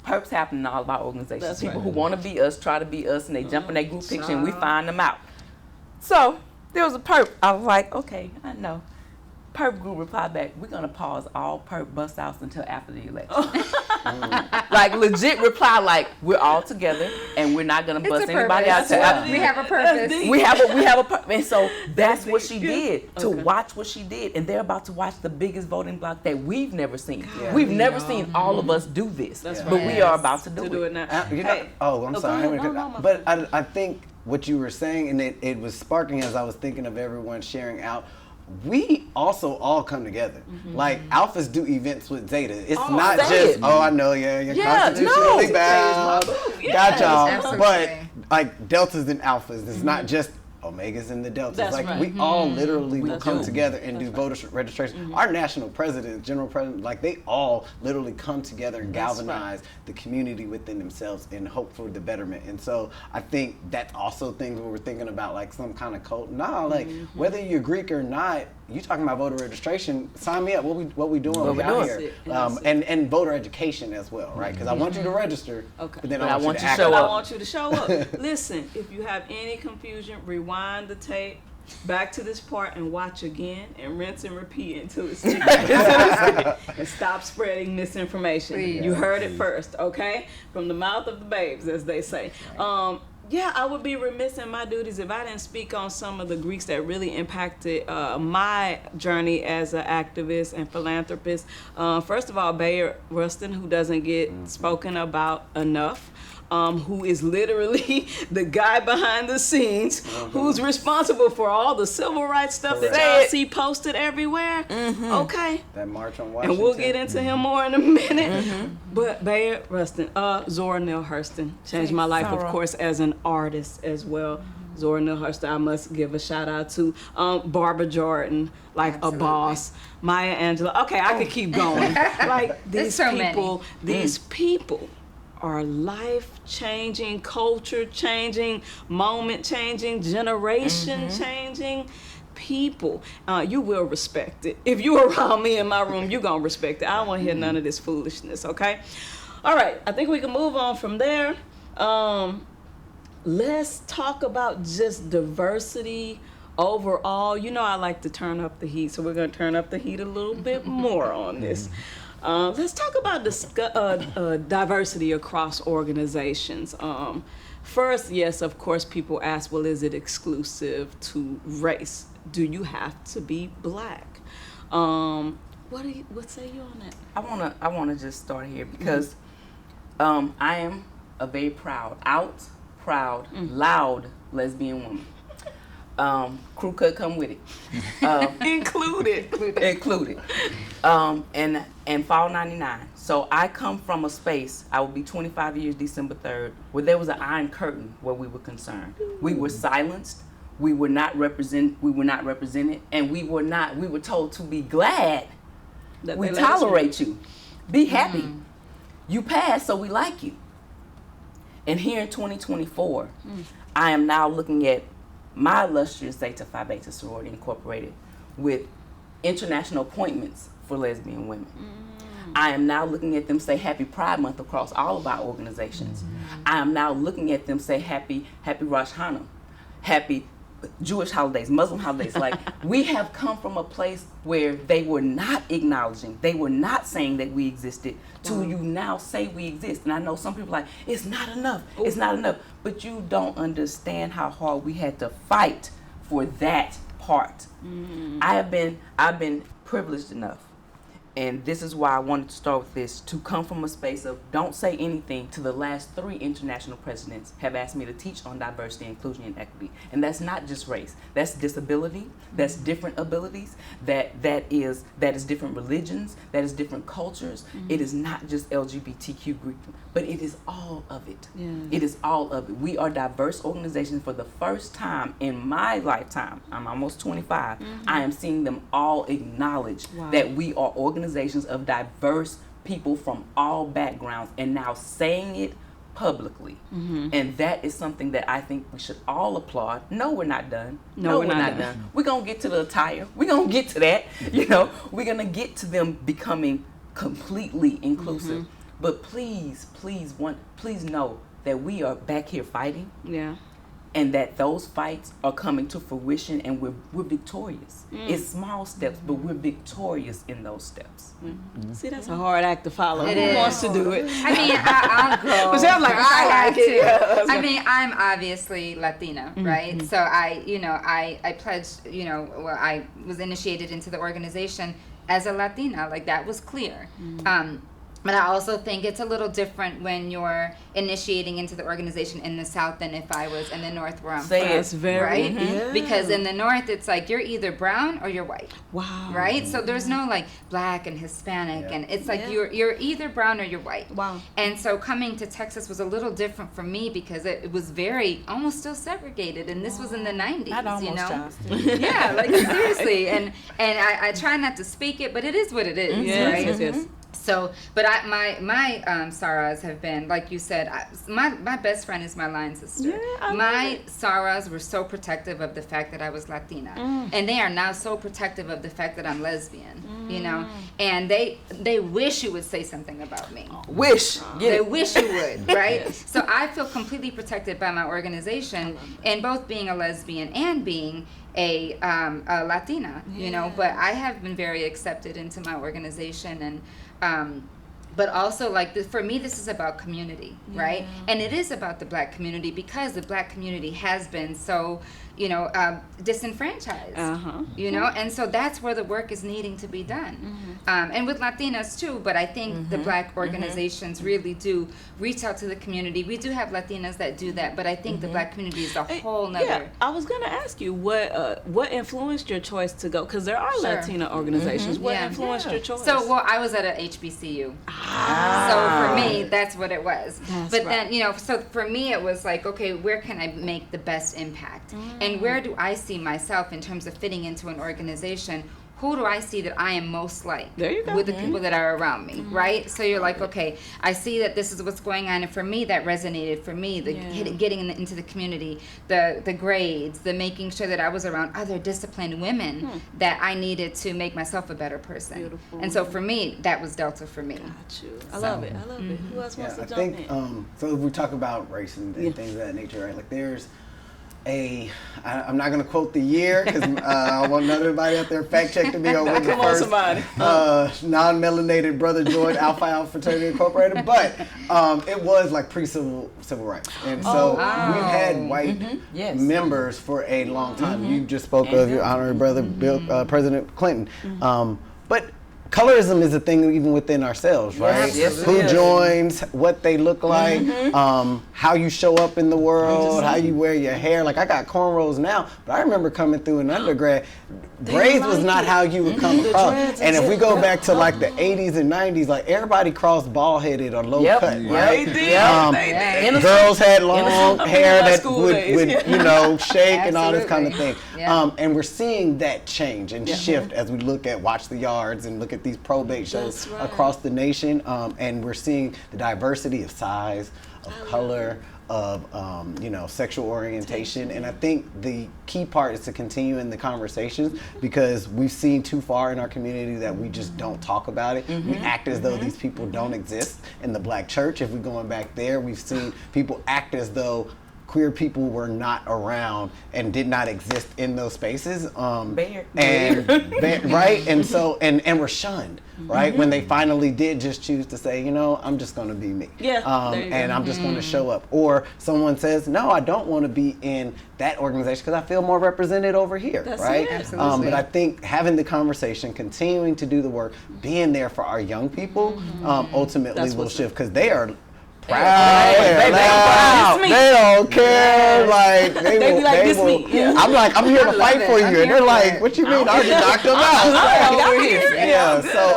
perps happen in all of our organizations. That's People right. who want to be us try to be us, and they jump in their group picture, and we find them out. So there was a perp. I was like, okay, I know. Perp group replied back, we're gonna pause all perp bust outs until after the election. Like legit reply, like we're all together and we're not gonna bust a anybody out purpose. till after. We have a purpose. We have a purpose. And so that's what she did, to Okay. watch what she did. And they're about to watch the biggest voting block that we've never seen. Yeah. We've never seen all of us do this. That's but right. we are about to do To do it. it now. I'm go sorry. ahead. No, my But I think what you were saying, and it was sparking as I was thinking of everyone sharing out. We also all come together. Like Alphas do events with Zeta. It's Oh, not say just it. I know, you're Yeah, constitutionally no. bound. Yes, Got y'all. absolutely. But like Deltas and Alphas, it's not just Omegas and the Deltas. That's like right. we all literally will That's come right. together and do voter registration. Our national president, general president, like they all literally come together and That's galvanize the community within themselves and hope for the betterment. And so I think that's also things where we're thinking about like some kind of cult. Nah, like whether you're Greek or not, you talking about voter registration, sign me up. What we doing? What we out doing. here? That's it. And voter education as well, right? Because I want you to register, Okay. but then But I want you to act show I up. want you to show up. Listen, if you have any confusion, rewind the tape back to this part and watch again and rinse and repeat until it's and stop spreading misinformation. Please. You heard it first, okay? From the mouth of the babes, as they say. Yeah, I would be remiss in my duties if I didn't speak on some of the Greeks that really impacted my journey as an activist and philanthropist. First of all, Bayard Rustin, who doesn't get spoken about enough. Who is literally the guy behind the scenes, who's responsible for all the civil rights stuff that Correct. y'all see posted everywhere. Okay. that march on Washington. And we'll get into him more in a minute. But Bayard Rustin, Zora Neale Hurston changed my life, of Zora. course, as an artist as well. Zora Neale Hurston, I must give a shout out to Barbara Jordan, like Absolutely. a boss. Maya Angelou. Okay, I could keep going. Like There's these so many. people, these people are life-changing, culture-changing, moment-changing, generation-changing people. You will respect it. If you around me in my room, you're going to respect it. I don't want to hear none of this foolishness, okay? All right, I think we can move on from there. Let's talk about just diversity overall. You know I like to turn up the heat, so we're going to turn up the heat a little bit more on this. Let's talk about diversity across organizations. First, yes, of course, people ask, well, is it exclusive to race? Do you have to be Black? What say you on that? I wanna just start here because I am a very proud, loud lesbian woman. Crew cut come with it. Included. And fall 99. So I come from a space, I will be 25 years December 3rd, where there was an iron curtain where we were concerned. We were silenced, we were not represented, and we were told to be glad that we tolerate you. Be happy. You passed, so we like you. And here in 2024, I am now looking at my illustrious Zeta Phi Beta Sorority Incorporated with international appointments for lesbian women. I am now looking at them say Happy Pride Month across all of our organizations. I am now looking at them say Happy Rosh Hashanah, Happy Jewish holidays, Muslim holidays. Like, we have come from a place where they were not acknowledging, they were not saying that we existed, to you now say we exist. And I know some people are like, it's not enough, it's not enough. But you don't understand how hard we had to fight for that part. I've been privileged enough, and this is why I wanted to start with this, to come from a space of don't say anything to the last 3 international presidents have asked me to teach on diversity, inclusion, and equity. And that's not just race. That's disability, that's different abilities, that is different religions, that is different cultures. It is not just LGBTQ group, but it is all of it. It is all of it. We are diverse organizations. For the first time in my lifetime, I'm almost 25, I am seeing them all acknowledge that we are organizations of diverse people from all backgrounds, and now saying it publicly. And that is something that I think we should all applaud. No, we're not done. No, we're not done. We're going to get to the attire. We're going to get to that. You know, we're going to get to them becoming completely inclusive. But please know that we are back here fighting. And that those fights are coming to fruition, and we're victorious. It's small steps, but we're victorious in those steps. See, that's a hard act to follow. It Who is. wants to do it? I mean, I'll go. But I'm like, I like it. I mean, I'm obviously Latina, right? So I pledged, I was initiated into the organization as a Latina. Like, that was clear. But I also think it's a little different when you're initiating into the organization in the South than if I was in the North, where I'm from. That's very right. yeah. Because in the North, it's like you're either brown or you're white. Wow. Right. So there's no like Black and Hispanic, and it's like you're either brown or you're white. Wow. And so coming to Texas was a little different for me because it was very almost still segregated, and this was in the 90s. Not almost, you know. Justin. Yeah, like seriously, and I try not to speak it, but it is what it is, right? Yes. So, but my Saras have been, like you said, my best friend is my line sister. Yeah, my Saras were so protective of the fact that I was Latina, and they are now so protective of the fact that I'm lesbian. You know, and they wish you would say something about me. They wish you would, right? So I feel completely protected by my organization, and both being a lesbian and being a Latina, you know, but I have been very accepted into my organization, and but also like for me this is about community, right? And it is about the Black community because the Black community has been so, you know, disenfranchised, you know, and so that's where the work is needing to be done. And with Latinas too, but I think the Black organizations really do reach out to the community. We do have Latinas that do that, but I think the Black community is a whole nother. Yeah, I was going to ask you what influenced your choice to go, because there are Latina organizations. What influenced your choice? So, well, I was at a HBCU. So for me, that's what it was. But then, you know, so for me it was like, okay, where can I make the best impact? And where do I see myself in terms of fitting into an organization? who do I see that I am most like There you go. with the people that are around me, right? So you're like, okay, I see that this is what's going on, and for me, that resonated. For me, the getting into the community, the grades, the making sure that I was around other disciplined women that I needed to make myself a better person. Beautiful. And so for me, that was Delta for me. Got you. I love it. I love it. Who else wants to I jump think, in? so if we talk about race and things of that nature, right? Like there's I'm not going to quote the year because I want everybody out there fact check to me on when the Come on, first somebody. non-melanated brother joined Alpha Alpha Fraternity Incorporated, but it was like pre-civil rights, and so we've had white members for a long time. You just spoke of your honorary brother, Bill, President Clinton, but colorism is a thing even within ourselves, right? Yes, Who joins, what they look like, how you show up in the world, how you wear your hair. Like I got cornrows now, but I remember coming through in undergrad, braids was not how you would come across. And if we go back to like the 80s and 90s, like everybody crossed bald headed or low cut, right? They did. Girls had long hair that school would days. you know, shake and all this kind of Absolutely. thing. Yeah. And we're seeing that change and shift as we look at Watch the Yards and look at these probate shows That's right. across the nation. And we're seeing the diversity of size, of color, of you know, sexual orientation. And I think the key part is to continue in the conversations because we've seen too far in our community that we just don't talk about it. We act as though these people don't exist in the Black church. If we're going back there, we've seen people act as though queer people were not around and did not exist in those spaces. Right? And so, and were shunned, right? When they finally did just choose to say, you know, I'm just gonna be me. Yeah, there you and go. I'm just gonna show up. Or someone says, no, I don't wanna be in that organization because I feel more represented over here, That's right? it. Absolutely. But I think having the conversation, continuing to do the work, being there for our young people, ultimately That's will what's shift because they are proud, Hey, loud. this me. They don't care. Like They be like, this me. Yeah. I'm like, I'm here to fight it. for you, I'm and here they're for like, it. what you mean? I already knocked them out. over here. Yeah, so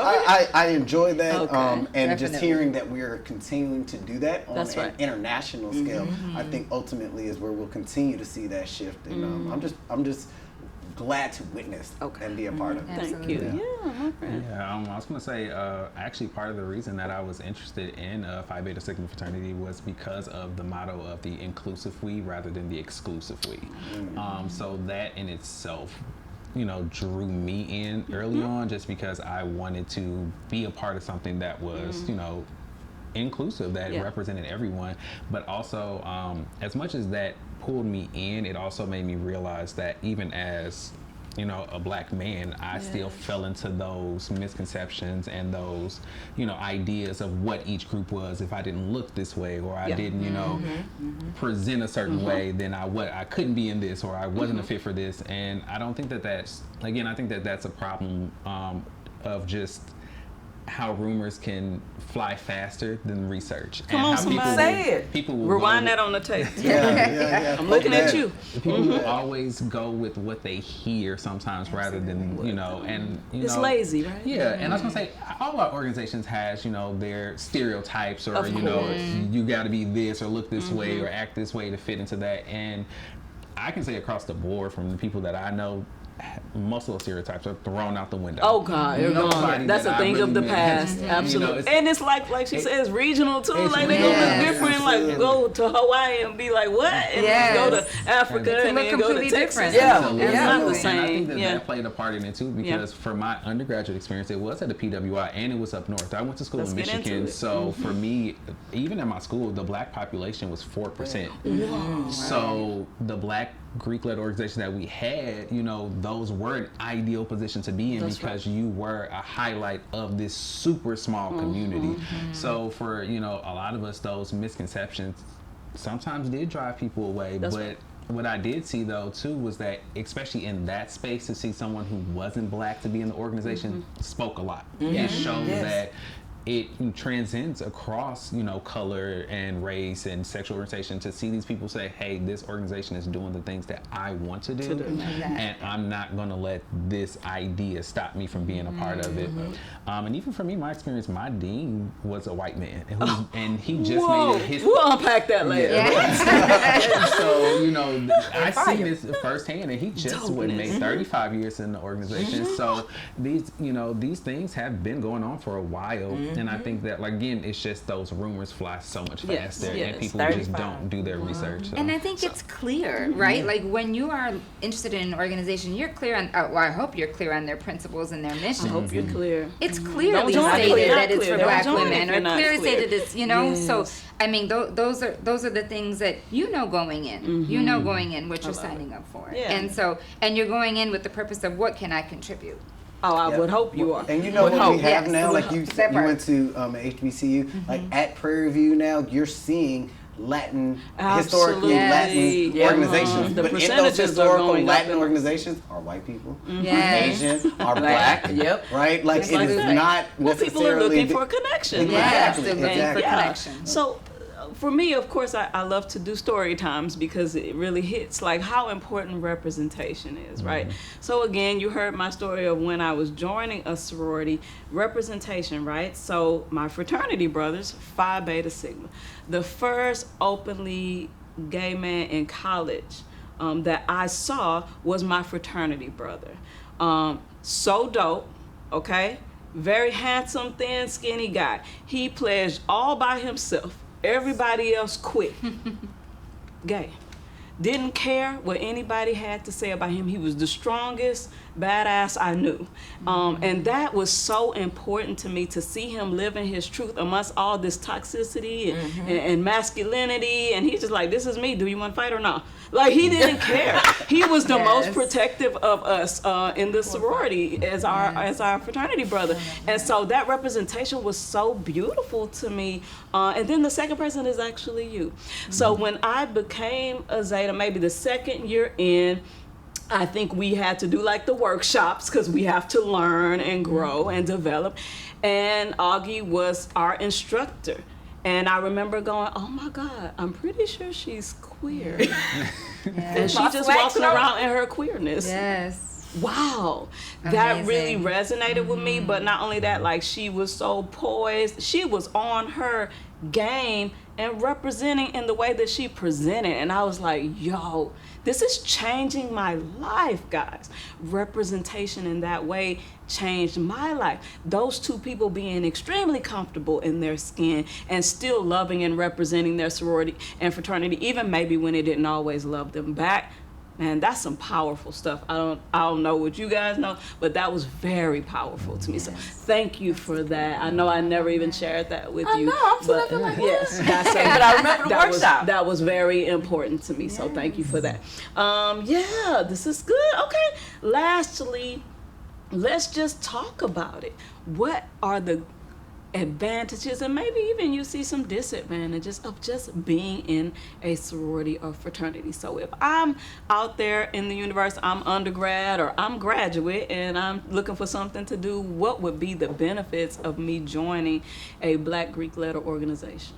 I enjoy that, Okay. and just Definitely. hearing that we're continuing to do that on That's an right. international scale. I think ultimately is where we'll continue to see that shift, and I'm just glad to witness and be a part of it. Thank you. Absolutely. Yeah, my friend. Yeah, I was going to say, actually, part of the reason that I was interested in Phi Beta Sigma fraternity was because of the motto of the inclusive we rather than the exclusive we. So that in itself, you know, drew me in early on just because I wanted to be a part of something that was, you know, inclusive, that represented everyone. But also, as much as that pulled me in, it also made me realize that even as, you know, a Black man, I still fell into those misconceptions and those, you know, ideas of what each group was. If I didn't look this way, or I didn't, you know, present a certain way, then I couldn't be in this, or I wasn't a fit for this. And I don't think that that's, again, I think that that's a problem of just how rumors can fly faster than research. Come on, somebody. Say it. People will Rewind go- that on the tape. Yeah. I'm looking at you. People will always go with what they hear sometimes rather than, you know, and you It's know, lazy, right? Yeah, and I was gonna say all our organizations has, you know, their stereotypes, or Of you know, course. you got to be this or look this way or act this way to fit into that. And I can say across the board from the people that I know, most of those stereotypes are thrown out the window. Oh God, you're Nobody gone. That's that a I thing really of the met past. has, Absolutely. you know, And it's like she says, regional too. It's Like they gonna regional. look different. Like go to Hawaii and be like, what? And then go to Africa can and look then go to completely Texas. different. Yeah. It's not the And I same. think that Yeah. that played a part in it too, because for my undergraduate experience, it was at the PWI and it was up north. I went to school Let's in get into Michigan, it. so for me, even at my school, the Black population was 4%. So the Black Greek-led organization that we had, you know, those were an ideal position to be in because you were a highlight of this super small community. So for, you know, a lot of us, those misconceptions sometimes did drive people away. That's but right. what I did see though too was that, especially in that space, to see someone who wasn't Black to be in the organization spoke a lot. It showed that it transcends across, you know, color and race and sexual orientation to see these people say, hey, this organization is doing the things that I want to do, and I'm not going to let this idea stop me from being a part of it. And even for me, my experience, my dean was a white man, and he just made it his. We'll unpack that later. Yeah. So, you know, I've seen this firsthand, and he just made 35 years in the organization. So these, you know, these things have been going on for a while, and I think that, like, again, it's just those rumors fly so much faster, and people just don't do their research. So. And I think it's clear, right? Like, when you are interested in an organization, you're clear on, well, I hope you're clear on their principles and their mission. I hope you're clear. It's clearly Don't join stated it. that it's for Don't black join women, if you're or not clearly clear. stated it's, you know, Yes. so, I mean, those are the things that you know going in. You know going in what you're signing up for. Yeah. And so, and you're going in with the purpose of what can I contribute? Oh, I would hope you are. And you know Would what hope. we have Yes. now? Like you That part. went to HBCU, like at Prairie View now, you're seeing Latin, historically Absolutely. Latin Yeah. organizations. The But in those percentages are historical going up Latin in- organizations are white people, Yes. Asian, are black, Yep. right? Like Just it like is that. not Well, necessarily... people are looking for a connection. Yes, Exactly, they're looking for exactly. connection. So, for me, of course, I love to do story times because it really hits like how important representation is, right? So again, you heard my story of when I was joining a sorority, representation, right? So my fraternity brothers, Phi Beta Sigma, the first openly gay man in college that I saw was my fraternity brother. So dope, okay? Very handsome, thin, skinny guy. He pledged all by himself. Everybody else quit. Gay. Didn't care what anybody had to say about him. He was the strongest badass I knew. And that was so important to me, to see him living his truth amongst all this toxicity and masculinity. And he's just like, this is me. Do you want to fight or not? Like, he didn't care. He was the most protective of us in the sorority as our fraternity brother. And so that representation was so beautiful to me. And then the second person is actually you. So when I became a Zeta, maybe the second year in, I think we had to do like the workshops because we have to learn and grow and develop. And Augie was our instructor. And I remember going, oh my God, I'm pretty sure she's queer. And she just walking around in her queerness. Yes. Wow, that really Amazing. resonated with me. But not only that, like, she was so poised. She was on her game and representing in the way that she presented. And I was like, yo, this is changing my life, guys. Representation in that way changed my life. Those two people being extremely comfortable in their skin and still loving and representing their sorority and fraternity, even maybe when it didn't always love them back. Man, that's some powerful stuff. I don't know what you guys know, but that was very powerful to me. So thank you for that. I know I never even shared that with you. know, I'm but sitting up there like, yes, that's But I remember the that workshop. that was very important to me. So thank you for that. Yeah, this is good. Okay. Lastly, let's just talk about it. What are the advantages, and maybe even you see some disadvantages of just being in a sorority or fraternity? So if I'm out there in the universe, I'm undergrad or I'm graduate and I'm looking for something to do, what would be the benefits of me joining a Black Greek letter organization?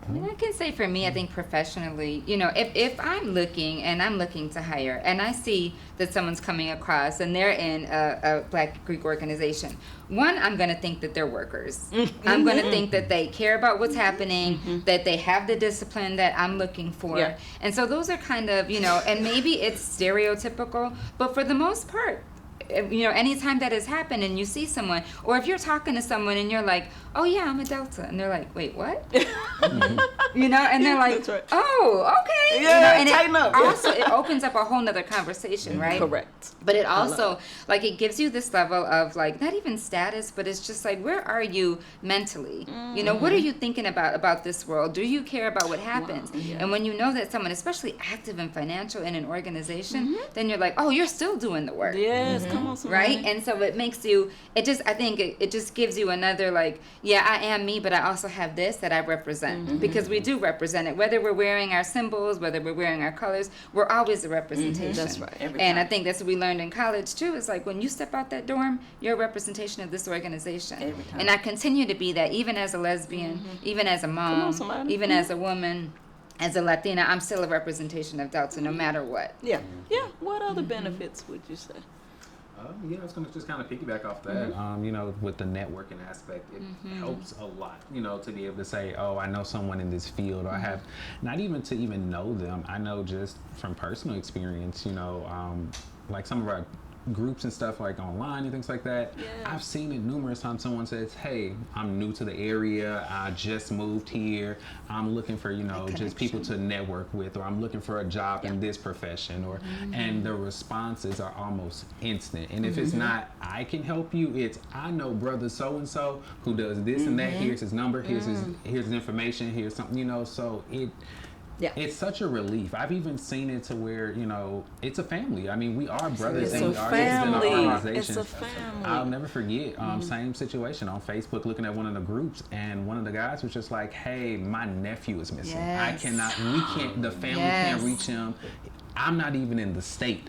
I mean, I can say for me, I think professionally, you know, if I'm looking and I'm looking to hire and I see that someone's coming across and they're in a Black Greek organization, one, I'm going to think that they're workers. I'm going to think that they care about what's happening, that they have the discipline that I'm looking for. Yeah. And so those are kind of, you know, and maybe it's stereotypical, but for the most part, you know, anytime that has happened and you see someone, or if you're talking to someone and you're like, oh yeah, I'm a Delta, and they're like, wait, what? You know, and they're like, That's right. oh, okay. Yeah, you know, and tighten up. also it opens up a whole nother conversation, right? Correct. But it also, like, it gives you this level of, like, not even status, but it's just like, where are you mentally? You know, what are you thinking about this world? Do you care about what happens? yeah. And when you know that someone, especially active and financial in an organization, then you're like, oh, you're still doing the work. Yes, come on, somebody. Right? And so it makes you, I think it just gives you another, like, yeah, I am me, but I also have this that I represent. Because we we do represent it. Whether we're wearing our symbols, whether we're wearing our colors, we're always a representation. That's right. Every And I time. think that's what we learned in college too. Is like when you step out that dorm, you're a representation of this organization. Every time. And I continue to be that, even as a lesbian, even as a on, mom, somebody. even as a woman, as a Latina. I'm still a representation of Delta, no matter what. Yeah. Yeah. What other benefits would you say? Yeah, I was going to just kind of piggyback off that. You know, with the networking aspect, it helps a lot, you know, to be able to say, oh, I know someone in this field, or I have, not even to even know them. I know just from personal experience, you know, like some of our groups and stuff like online and things like that. Yeah. I've seen it numerous times. Someone says, hey, I'm new to the area. I just moved here. I'm looking for, you know, just people to network with, or I'm looking for a job in this profession, or, and the responses are almost instant. And if it's not, I can help you, it's, I know brother so-and-so who does this and that. Here's his number. Here's his information. Here's something, you know, so it's such a relief. I've even seen it to where, you know, it's a family. I mean, we are brothers It's and a we are in our family. organization. It's a family. I'll never forget, same situation on Facebook, looking at one of the groups, and one of the guys was just like, hey, my nephew is missing. Yes. The family can't reach him. I'm not even in the state.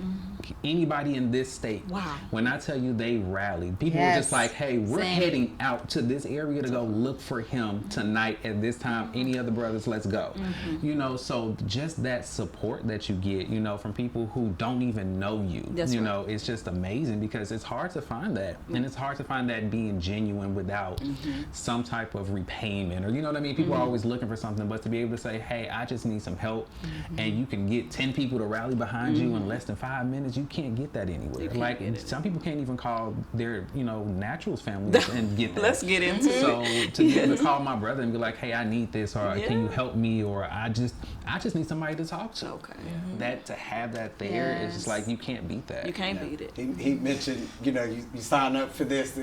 Anybody in this state. Wow. When I tell you they rallied, people were just like, hey, we're Same. heading out to this area to go look for him tonight at this time. Any other brothers, let's go. You know, so just that support that you get, you know, from people who don't even know you, That's you right. know, it's just amazing, because it's hard to find that. And it's hard to find that being genuine without some type of repayment, or, you know what I mean? People are always looking for something, but to be able to say, hey, I just need some help, and you can get 10 people to rally behind you in less than 5 minutes, you can't get that anywhere. can't Like, get it. some people can't even call their, you know, naturals families and get that. Let's get into it. So to be able to call my brother and be like, hey, I need this, or can you help me, or I just need somebody to talk to. Okay. That, to have that there is just like, you can't beat that. You can't beat it. He mentioned, you know, you sign up for this.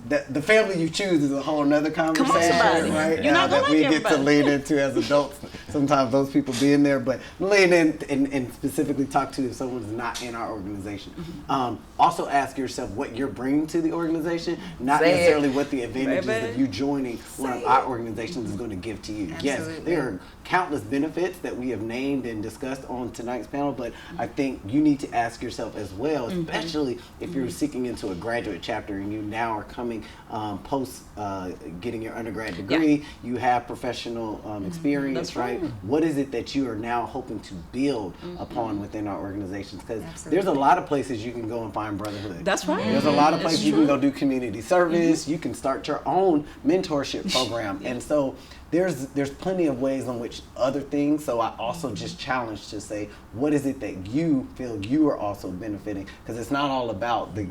The family you choose is a whole nother conversation, somebody. right? You're not gonna that we like get to everybody. lean into as adults. Sometimes those people being there, but lean in and specifically talk to if someone's not in our organization. Also ask yourself what you're bringing to the organization, not Say it. necessarily what the advantages Baby. of you joining one of our organizations is going to give to you. Yes, Absolutely. there are countless benefits that we have named and discussed on tonight's panel, but I think you need to ask yourself as well, especially if you're seeking into a graduate chapter and you now are coming post getting your undergrad degree, you have professional experience, That's right? right. What is it that you are now hoping to build upon within our organizations? Because Absolutely. there's a lot of places you can go and find brotherhood. That's right. There's a lot of It's places you true. can go do community service. You can start your own mentorship program, and so there's plenty of ways on which other things. So I also just challenge to say, what is it that you feel you are also benefiting? Because it's not all about the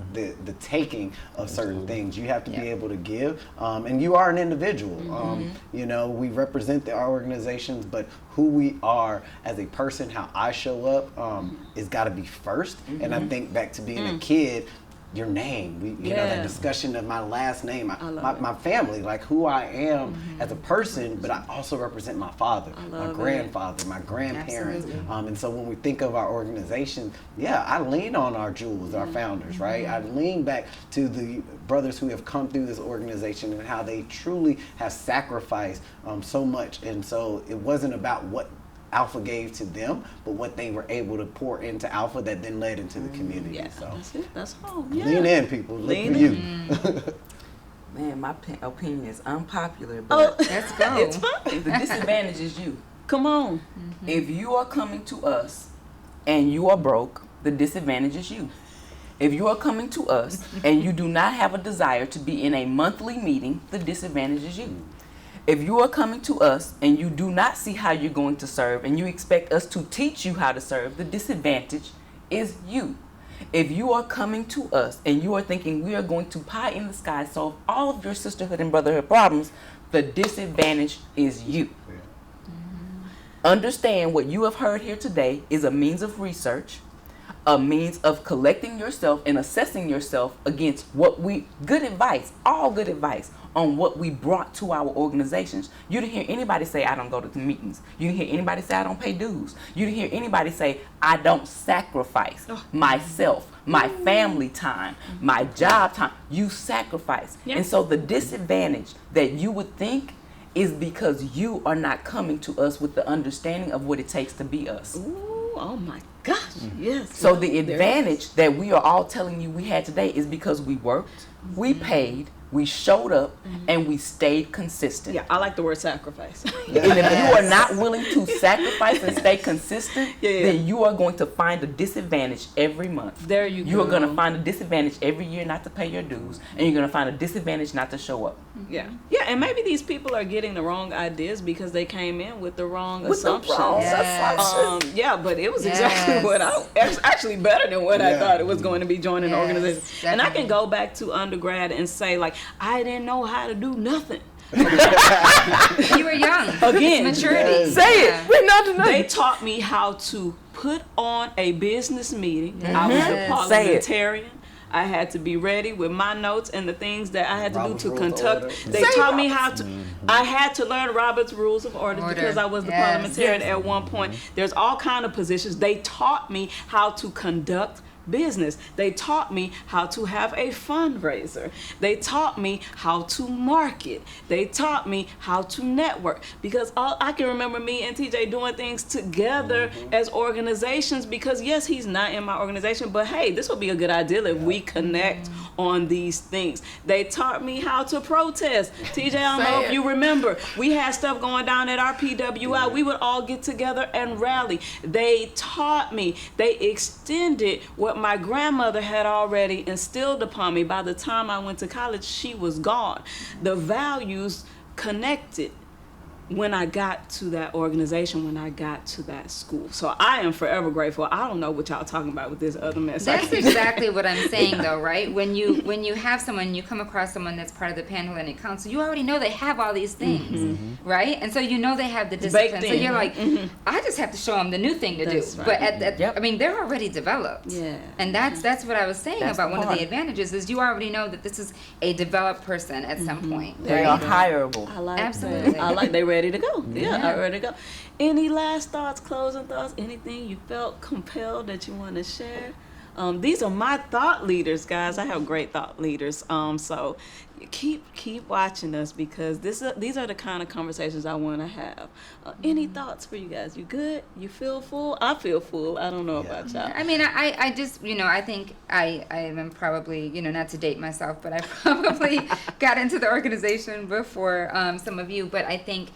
taking of certain things. You have to be able to give, and you are an individual. You know, we represent our organizations, but who we are as a person, how I show up, is got to be first. And I think back to being a kid. Your name, you know, that Yeah. discussion of my last name, love it. my family, like who I am as a person, but I also represent my father, my love it. grandfather, my grandparents. Absolutely. And so when we think of our organization, I lean on our jewels, our founders, right? I lean back to the brothers who have come through this organization and how they truly have sacrificed so much. And so it wasn't about what Alpha gave to them, but what they were able to pour into Alpha that then led into the community. Yeah, So that's it. That's all. Yeah. lean in, people. Look Lean for in. you. Man, my opinion is unpopular, Oh, but Let's go. it's fine. the disadvantage is you. Come on. If you are coming to us and you are broke, the disadvantage is you. If you are coming to us and you do not have a desire to be in a monthly meeting, the disadvantage is you. If you are coming to us and you do not see how you're going to serve and you expect us to teach you how to serve, the disadvantage is you. If you are coming to us and you are thinking we are going to pie in the sky solve all of your sisterhood and brotherhood problems, the disadvantage is you. Understand what you have heard here today is a means of research, a means of collecting yourself and assessing yourself against good advice, all good advice on what we brought to our organizations. You didn't hear anybody say, I don't go to the meetings. You didn't hear anybody say, I don't pay dues. You didn't hear anybody say, I don't sacrifice myself, my family time, my job time. You sacrifice. Yeah. And so the disadvantage that you would think is because you are not coming to us with the understanding of what it takes to be us. Ooh, oh my gosh, yes. So the advantage that we are all telling you we had today is because we worked, we paid, we showed up, and we stayed consistent. Yeah, I like the word sacrifice. And if you are not willing to sacrifice and stay consistent, then you are going to find a disadvantage every month. There you go. You are going to find a disadvantage every year not to pay your dues, and you're going to find a disadvantage not to show up. Yeah, and maybe these people are getting the wrong ideas because they came in with the wrong assumptions. But it was exactly what actually better than what I thought it was going to be joining an organization. Definitely. And I can go back to undergrad and say, like, I didn't know how to do nothing. You were young. Again, Maturity. Say it. We're not tonight. They taught me how to put on a business meeting. I was a parliamentarian. I had to be ready with my notes and the things that I had to do to conduct. They taught me how to. I had to learn Robert's Rules of Order because I was the parliamentarian at one point. There's all kind of positions. They taught me how to conduct business. They taught me how to have a fundraiser. They taught me how to market. They taught me how to network, because I can remember me and TJ doing things together as organizations, because yes, he's not in my organization, but hey, this would be a good idea if we connect on these things. They taught me how to protest. TJ, I don't know if you remember, we had stuff going down at our PWI. We would all get together and rally. They taught me, they extended what my grandmother had already instilled upon me. By the time I went to college, she was gone. The values connected when I got to that organization, when I got to that school. So I am forever grateful. I don't know what y'all talking about with this other mess. That's exactly what I'm saying, though, right? When you have someone, you come across someone that's part of the Pan-Hellenic Council, you already know they have all these things, right? And so you know they have the discipline. So you're like, I just have to show them the new thing to do. Right. But I mean, they're already developed. Yeah. And that's what I was saying That's about one of part. the advantages is you already know that this is a developed person at some point. They are hireable. I like Absolutely. that. I like they ready to go. I'm ready to go. Any last thoughts, closing thoughts, anything you felt compelled that you want to share? These are my thought leaders, guys. I have great thought leaders. So keep watching us, because these are the kind of conversations I want to have. Any thoughts for you guys? You good? You feel full? I feel full. I don't know about y'all. I mean, I just, I think I am probably, not to date myself, but I probably got into the organization before some of you. But I think,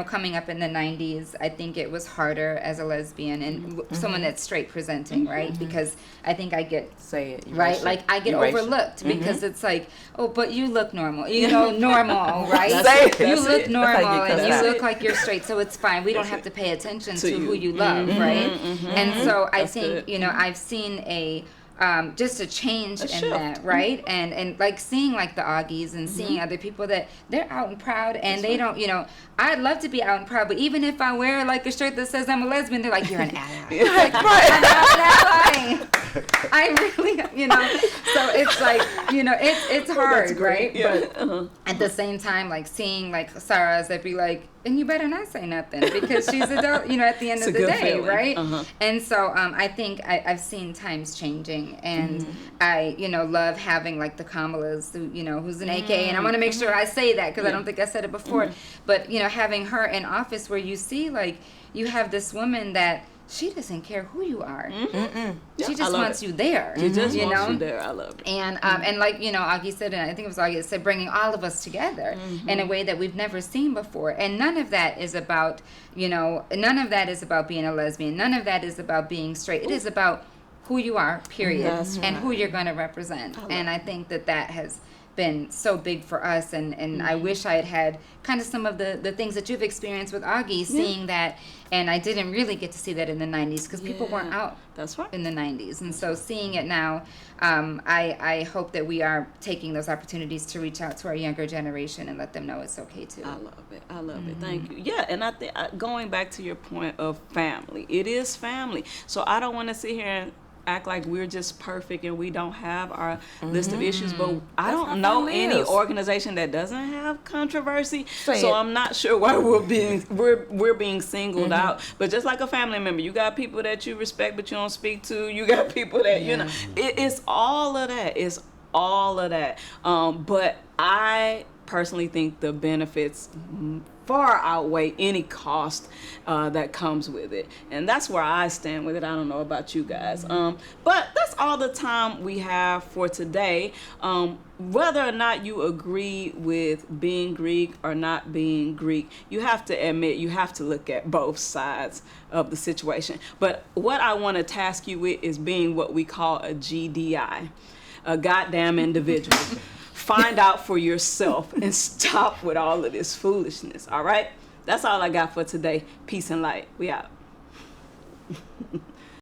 coming up in the 90s, I think it was harder as a lesbian and someone that's straight presenting, right? Because I think I get, Say it. right? Like I get Erasure. overlooked because it's like, oh, but you look normal, normal, right? Say it. You That's look it. normal That's how you and cut you out. look like you're straight, so it's fine. We don't have to pay attention to you. who you love, right? And so I That's think, good. I've seen just a change in shift. that, right? And like seeing like the Augies and seeing other people that they're out and proud and they don't, I'd love to be out and proud, but even if I wear like a shirt that says I'm a lesbian, they're like, you're an ally. Like, I'm not an ally. I really, so it's like, it's hard, right? Yeah. But at the same time, like seeing like Sarahs that be like, and you better not say nothing because she's adult, at the end It's of a the good day, feeling. right? And so I think I've seen times changing, and I, love having like the Kamalas, who, who's an AK, and I want to make sure I say that because I don't think I said it before, but, having her in office where you see like you have this woman that she doesn't care who you are. She just wants you there. She just wants you there. I love it. And and like Augie said, and I think it was Augie that said, bringing all of us together in a way that we've never seen before. And none of that is about none of that is about being a lesbian. None of that is about being straight. It is about who you are, period, That's and who you're going to represent. And I think that has been so big for us, and I wish I had kind of some of the things that you've experienced with Augie, seeing that, and I didn't really get to see that in the 90s because people weren't out That's right. in the 90s, and so seeing it now, I hope that we are taking those opportunities to reach out to our younger generation and let them know it's okay too. I love it. I love it. Thank you. Yeah, and I think going back to your point of family, it is family. So I don't want to sit here and act like we're just perfect and we don't have our list of issues, but I don't know any organization that doesn't have controversy. So I'm not sure why we're being singled out. But just like a family member, you got people that you respect but you don't speak to. You got people that it's all of that. It's all of that. But I personally think the benefits far outweigh any cost that comes with it, and that's where I stand with it. I don't know about you guys, but that's all the time we have for today. Whether or not you agree with being Greek or not being Greek, you have to admit, you have to look at both sides of the situation. But what I want to task you with is being what we call a GDI, a goddamn individual. Find out for yourself and stop with all of this foolishness. All right? That's all I got for today. Peace and light. We out.